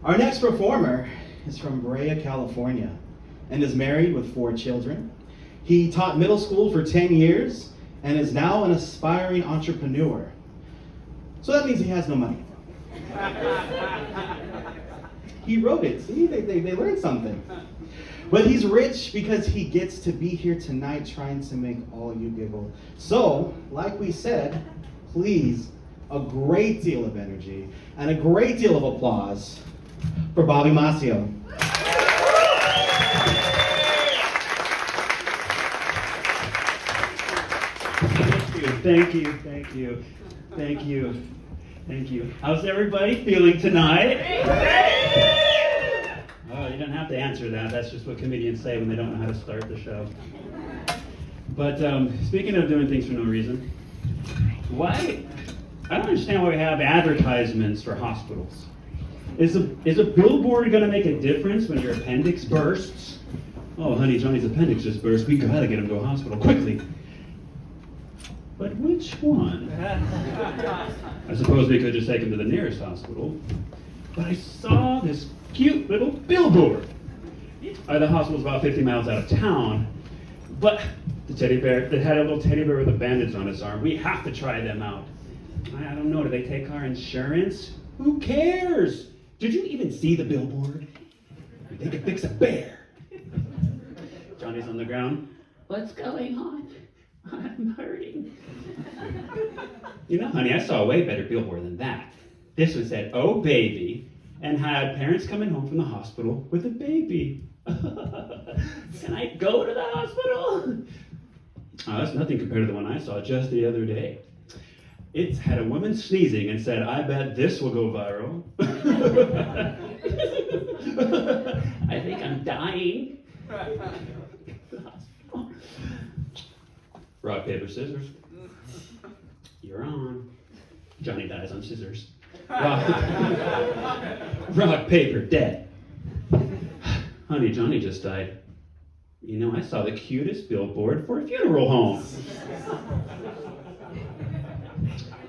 Our next performer is from Brea, California, and is married with 4 children. He taught middle school for 10 years and is now an aspiring entrepreneur. So that means he has no money. He wrote it. See, they learned something. But he's rich because he gets to be here tonight trying to make all you giggle. So, like we said, please, a great deal of energy and a great deal of applause for Bobby Mascio. Thank you. How's everybody feeling tonight? Oh, you don't have to answer that. That's just what comedians say when they don't know how to start the show. But speaking of doing things for no reason, I don't understand why we have advertisements for hospitals. Is a billboard going to make a difference when your appendix bursts? Oh, honey, Johnny's appendix just burst. We gotta get him to a hospital quickly. But which one? I suppose we could just take him to the nearest hospital. But I saw this cute little billboard. The hospital's about 50 miles out of town. But the teddy bear, it had a little teddy bear with a bandage on his arm. We have to try them out. I don't know, do they take our insurance? Who cares? Did you even see the billboard? They could fix a bear. Johnny's on the ground. What's going on? I'm hurting. You know, honey, I saw a way better billboard than that. This one said, "Oh, baby," and had parents coming home from the hospital with a baby. Can I go to the hospital? Oh, that's nothing compared to the one I saw just the other day. It had a woman sneezing and said, "I bet this will go viral." I think I'm dying. The hospital. Rock, paper, scissors. You're on. Johnny dies on scissors. Rock, paper, dead. Honey, Johnny just died. You know, I saw the cutest billboard for a funeral home.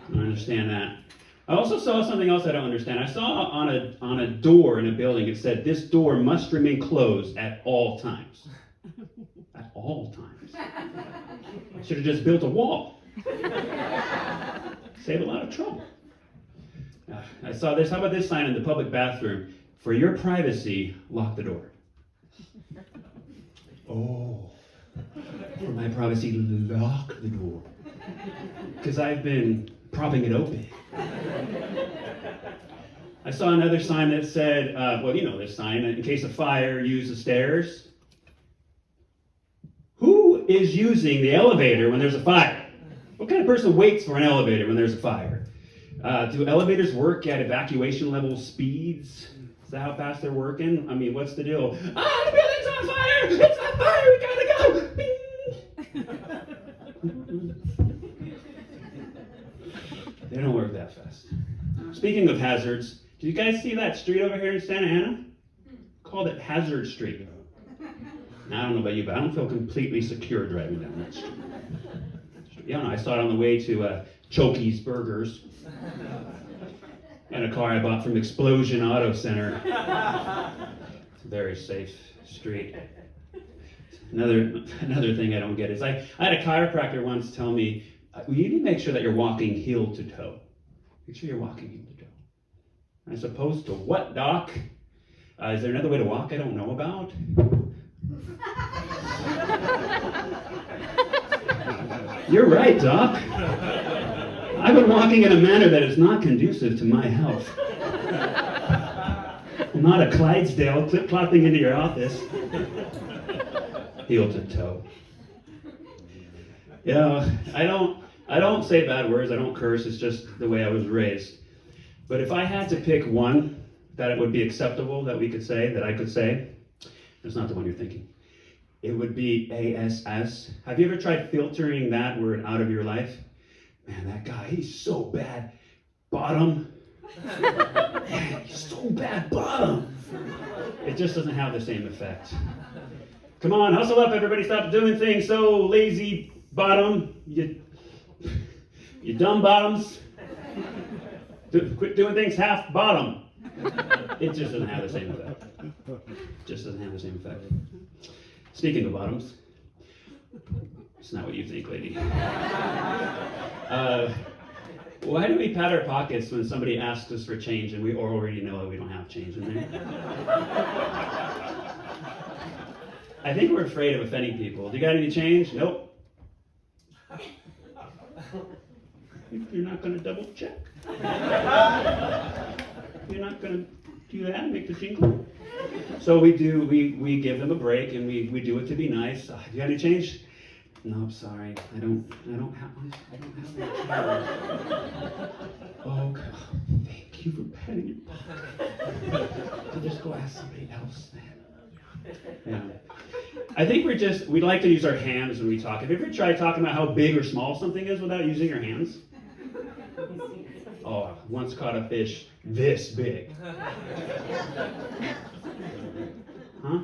I don't understand that. I also saw something else I don't understand. I saw on a door in a building, it said, "This door must remain closed at all times." At all times. I should have just built a wall. Save a lot of trouble. I saw this. How about this sign in the public bathroom? "For your privacy, lock the door." Oh, for my privacy, lock the door. Because I've been propping it open. I saw another sign that said, well, you know this sign, in case of fire, use the stairs. Who is using the elevator when there's a fire? What kind of person waits for an elevator when there's a fire? Do elevators work at evacuation level speeds? Is that how fast they're working? I mean, what's the deal? "Ah, the building's on fire! It's on fire! We gotta go!" They don't work that fast. Speaking of hazards, do you guys see that street over here in Santa Ana? Called it Hazard Street. Now, I don't know about you, but I don't feel completely secure driving down that street. Yeah, no, I saw it on the way to Chokey's Burgers. And a car I bought from Explosion Auto Center. It's a very safe street. Another thing I don't get is I had a chiropractor once tell me, you need to make sure that you're walking heel to toe. Make sure you're walking heel to toe. As opposed to what, doc? Is there another way to walk I don't know about? You're right, doc. I've been walking in a manner that is not conducive to my health. I'm not a Clydesdale clip-clopping into your office. Heel to toe. Yeah, I don't say bad words, I don't curse, it's just the way I was raised. But if I had to pick one that it would be acceptable that we could say, that I could say, it's not the one you're thinking. It would be ASS. Have you ever tried filtering that word out of your life? Man, that guy, he's so bad. Bottom. Man, he's so bad. Bottom. It just doesn't have the same effect. Come on, hustle up, everybody. Stop doing things so lazy. Bottom. You dumb bottoms. Quit doing things half bottom. It just doesn't have the same effect. Just doesn't have the same effect. Speaking of bottoms, it's not what you think, lady. Why do we pat our pockets when somebody asks us for change and we already know that we don't have change in there? I think we're afraid of offending people. Do you got any change? Nope. You're not going to double check? You're not going to do that and make the jingle? So we give them a break and we do it to be nice. You got any change? Nope, sorry. I don't have any change. Oh, God. Thank you for petting your pocket. I'll just go ask somebody else then. Yeah. I think we'd like to use our hands when we talk. Have you ever tried talking about how big or small something is without using your hands? Oh, once caught a fish this big. Huh?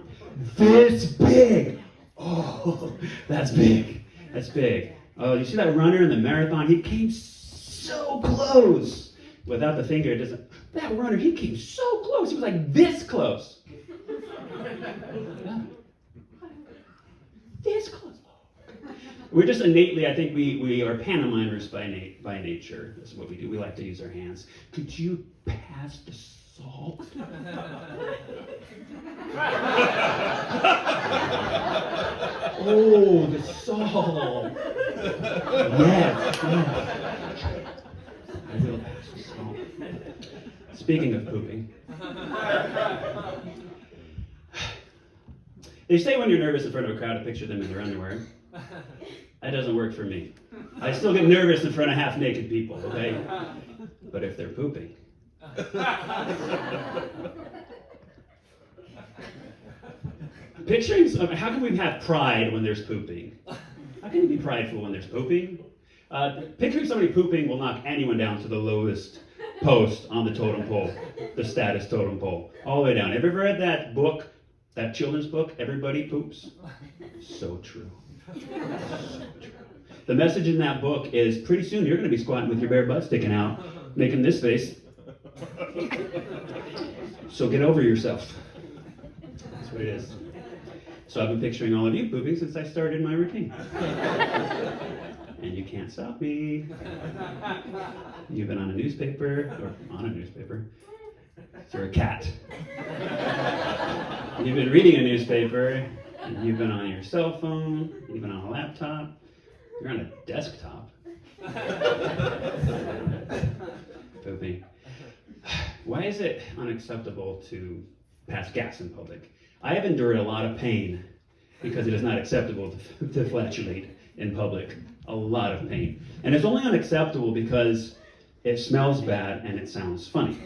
This big. Oh, that's big. That's big. Oh, you see that runner in the marathon? He came so close. Without the finger, it doesn't. That runner, he came so close. He was like this close. Yeah. This close. We're just innately, I think we are pantomimers by nature. That's what we do. We like to use our hands. Could you pass the salt? Oh, the salt. Yes. I will pass the salt. Speaking of pooping. They say when you're nervous in front of a crowd to picture them in their underwear. That doesn't work for me. I still get nervous in front of half-naked people, okay? But if they're pooping. Picturing, how can we have pride when there's pooping? How can you be prideful when there's pooping? Picturing somebody pooping will knock anyone down to the lowest post on the totem pole, the status totem pole, all the way down. Have you ever read that book, that children's book, Everybody Poops? So true. So true. The message in that book is pretty soon you're going to be squatting with your bare butt sticking out, making this face. So get over yourself. That's what it is. So I've been picturing all of you pooping since I started my routine. And you can't stop me. You've been on a newspaper, or on a newspaper. You're a cat. You've been reading a newspaper. You've been on your cell phone. You've been on a laptop. You're on a desktop. Pooping. Why is it unacceptable to pass gas in public? I have endured a lot of pain because it is not acceptable to flatulate in public. A lot of pain. And it's only unacceptable because it smells bad and it sounds funny.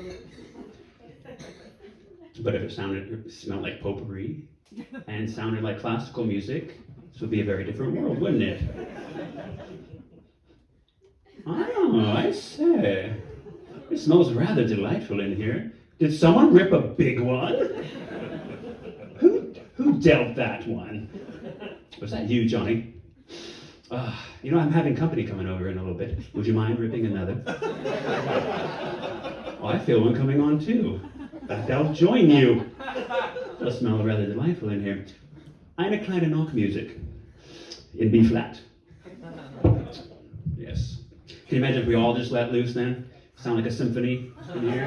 But if it smelled like potpourri and sounded like classical music, this would be a very different world, wouldn't it? Oh, I say. It smells rather delightful in here. Did someone rip a big one? Who dealt that one? Was that you, Johnny? You know, I'm having company coming over in a little bit. Would you mind ripping another? Oh, I feel one coming on too. I'll join you. It'll smell rather delightful in here. I'm inclined to knock music in B flat. Yes. Can you imagine if we all just let loose then? Sound like a symphony in here?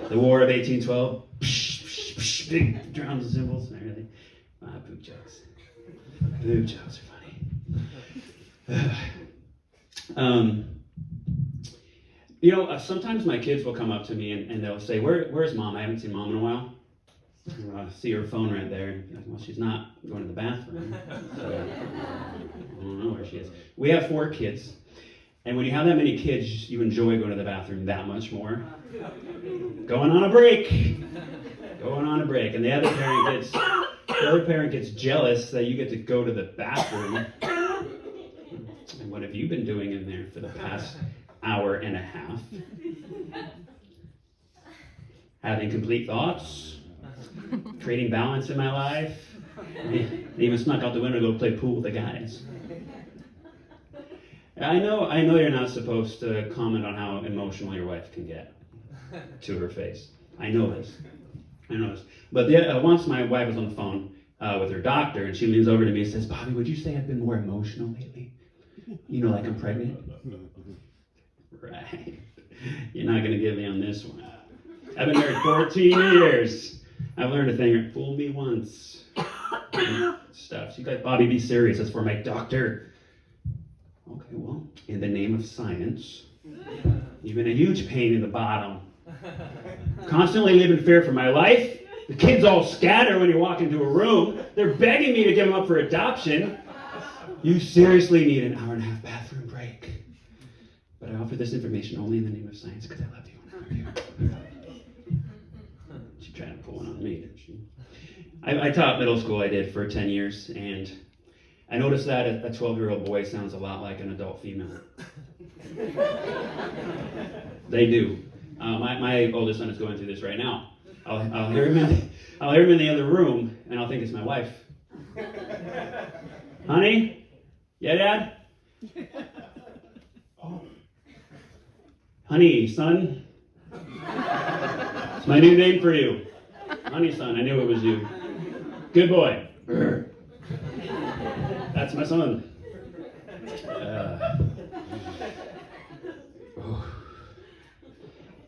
The War of 1812. Big drums and cymbals and everything. Poop jokes. Poop jokes are funny. You know, sometimes my kids will come up to me and they'll say, where's Mom? I haven't seen Mom in a while. See her phone right there. Like, well, she's not going to the bathroom. So I don't know where she is. We have 4 kids. And when you have that many kids, you enjoy going to the bathroom that much more. Going on a break. Going on a break. And the other parent gets jealous that you get to go to the bathroom. And what have you been doing in there for the past hour and a half? Having complete thoughts, creating balance in my life. I even snuck out the window to go play pool with the guys. I know you're not supposed to comment on how emotional your wife can get to her face. I know this. But once my wife was on the phone with her doctor, and she leans over to me and says, Bobby, would you say I've been more emotional lately? You know, like I'm pregnant? Right. You're not going to get me on this one. I've been married 14 years. I've learned a thing, or fool me once. Stuff. She's like, Bobby, be serious. That's for my doctor. Okay, well, in the name of science, you've been a huge pain in the bottom. Constantly live in fear for my life. The kids all scatter when you walk into a room. They're begging me to give them up for adoption. You seriously need an hour and a half bathroom break. But I offer this information only in the name of science because I love you and I love you. She tried to pull one on me, didn't she? I taught middle school, I did, for 10 years, and I noticed that a 12-year-old boy sounds a lot like an adult female. They do. My oldest son is going through this right now. I'll hear him in the other room, and I'll think it's my wife. Honey? Yeah, Dad? Oh. Honey, son? It's my new name for you. Honey, son, I knew it was you. Good boy. That's my son.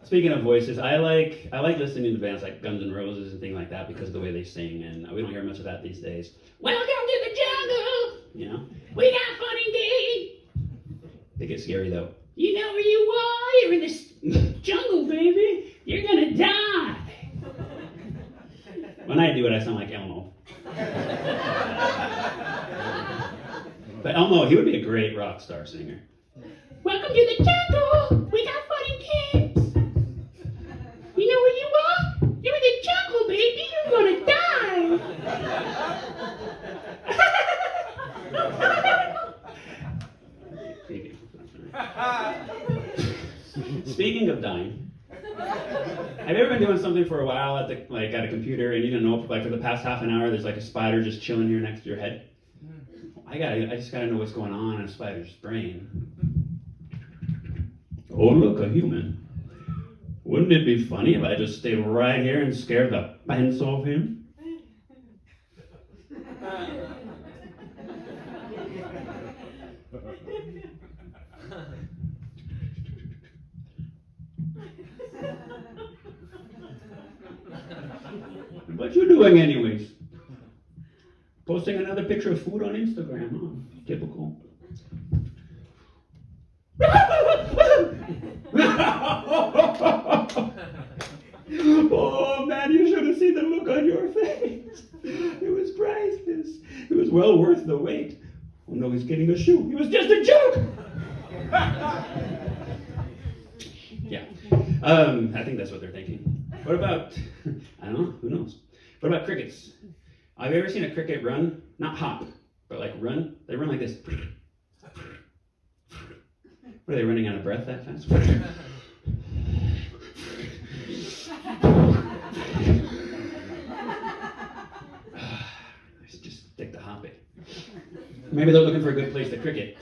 Speaking of voices, I like listening to bands like Guns N' Roses and things like that because of the way they sing, and we don't hear much of that these days. Welcome to the jungle! You know? We got fun and games! They get scary though. You know where you are? You're in this jungle, baby! You're gonna die! When I do it, I sound like Elmo. But Elmo, he would be a great rock star singer. Welcome to the jungle! We got fun and games! You know where you are? You're in the jungle, baby! You're gonna die! Speaking of dying, have you ever been doing something for a while at a computer and you don't know, like for the past half an hour, there's like a spider just chilling here next to your head? I just gotta know what's going on in a spider's brain. Oh, look, a human. Wouldn't it be funny if I just stayed right here and scared the pants off him? What you doing anyways? Posting another picture of food on Instagram, huh? Typical. Oh man, you should have seen the look on your face. It was priceless. It was well worth the wait. Oh no, he's getting a shoe. It was just a joke. Yeah. I think that's what they're thinking. What about, I don't know, who knows? What about crickets? Have you ever seen a cricket run? Not hop, but like run. They run like this. What are they running out of breath that fast? Just stick to hopping. Maybe they're looking for a good place to cricket.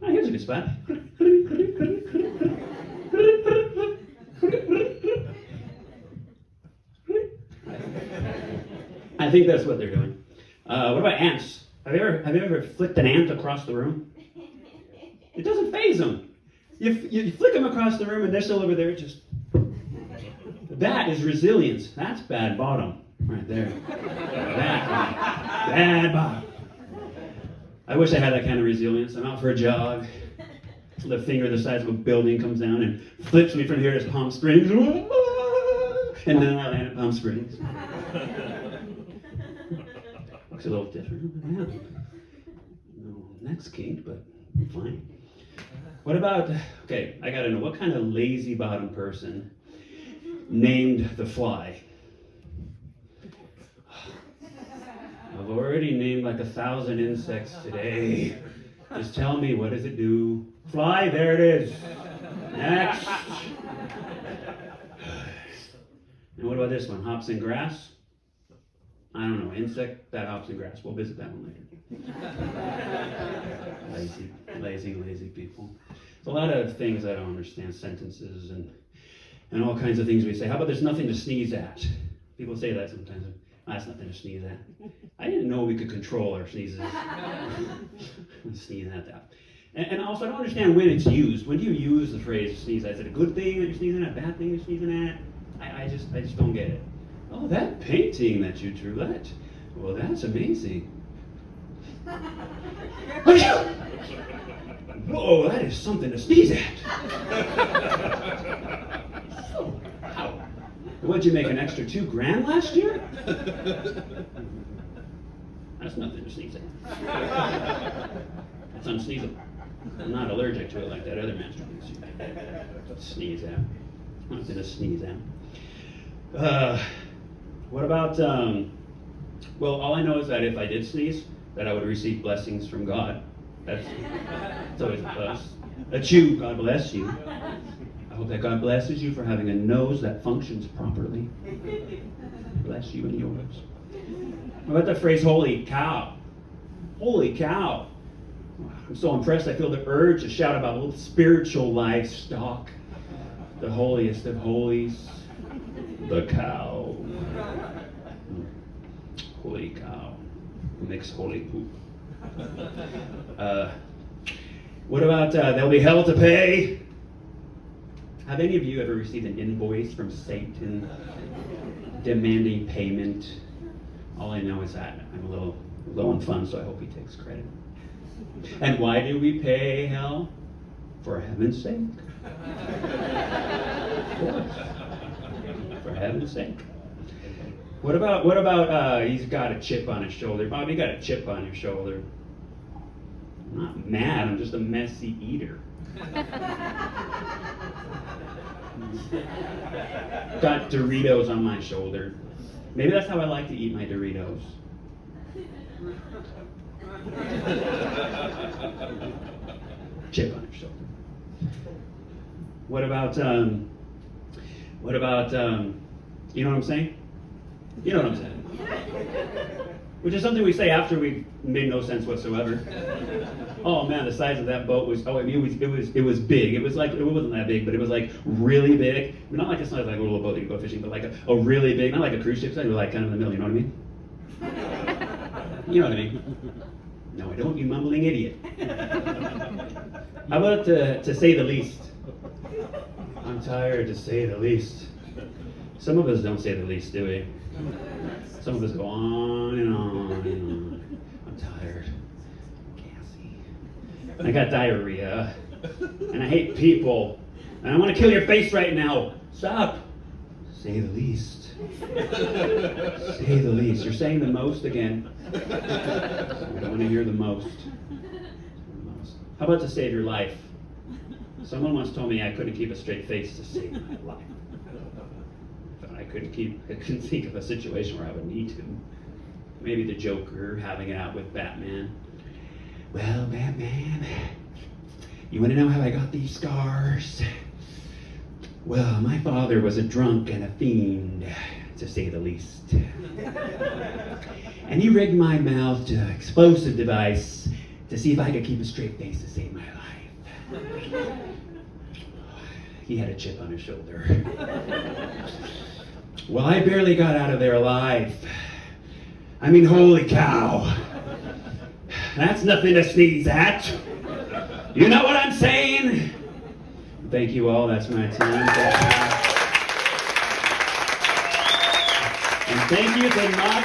Oh, here's a good spot. I think that's what they're doing. What about ants? Have you ever flicked an ant across the room? It doesn't faze them. You flick them across the room and they're still over there just... That is resilience. That's bad bottom right there. Bad bottom. I wish I had that kind of resilience. I'm out for a jog. The finger the size of a building comes down and flips me from here to Palm Springs. And then I land at Palm Springs. Looks a little different. Yeah. No next kink, but fine. What about, okay, I gotta know, what kind of lazy bottom person named the fly? I've already named like 1,000 insects today. Just tell me, what does it do? Fly, there it is. Next. And what about this one? Hops in grass? I don't know. Insect that hops in grass. We'll visit that one later. Lazy people. There's a lot of things I don't understand, sentences and all kinds of things we say. How about there's nothing to sneeze at? People say that sometimes. That's nothing to sneeze at. I didn't know we could control our sneezes. Sneeze at that. And also, I don't understand when it's used. When do you use the phrase sneeze at? Is it a good thing that you're sneezing at? A bad thing you're sneezing at? I just don't get it. Oh, that painting that you drew, well, that's amazing. Whoa, that is something to sneeze at. Wow. What'd you make, an extra $2,000 last year? That's nothing to sneeze at. That's unsneezable. I'm not allergic to it like that other man's trying to sneeze at. Nothing to sneeze at. What about, well, all I know is that if I did sneeze, that I would receive blessings from God. That's always a plus. Achoo, God bless you. I hope that God blesses you for having a nose that functions properly. Bless you and yours. What about the phrase, holy cow? Holy cow. I'm so impressed, I feel the urge to shout about little spiritual livestock. The holiest of holies, the cow. Holy cow. Makes holy poop. What about there'll be hell to pay? Have any of you ever received an invoice from Satan demanding payment? All I know is that I'm a little low on funds, so I hope he takes credit. And why do we pay hell? For heaven's sake. Of course. For heaven's sake. What about he's got a chip on his shoulder? Bob, you got a chip on your shoulder. I'm not mad, I'm just a messy eater. Got Doritos on my shoulder. Maybe that's how I like to eat my Doritos. Chip on your shoulder. What about you know what I'm saying? You know what I'm saying? Which is something we say after we've made no sense whatsoever. Oh man, the size of that boat was, it was big. It was like, it wasn't that big, but it was like really big. Not like it's not like a little boat that you go fishing, but like a really big, not like a cruise ship size, but like kind of in the middle, you know what I mean? You know what I mean? No, I don't, you mumbling idiot. How about to say the least? I'm tired, to say the least. Some of us don't say the least, do we? Some of us go on and on and on. I'm tired. Gassy. I got diarrhea. And I hate people. And I want to kill your face right now. Stop. Say the least. Say the least. You're saying the most again. I don't want to hear the most. How about to save your life? Someone once told me I couldn't keep a straight face to save my life. I couldn't think of a situation where I would need to. Maybe the Joker having it out with Batman. Well, Batman, you want to know how I got these scars? Well, my father was a drunk and a fiend, to say the least. And he rigged my mouth to an explosive device to see if I could keep a straight face to save my life. He had a chip on his shoulder. Well, I barely got out of there alive. I mean, holy cow. That's nothing to sneeze at. You know what I'm saying? Thank you all. That's my team. And thank you to not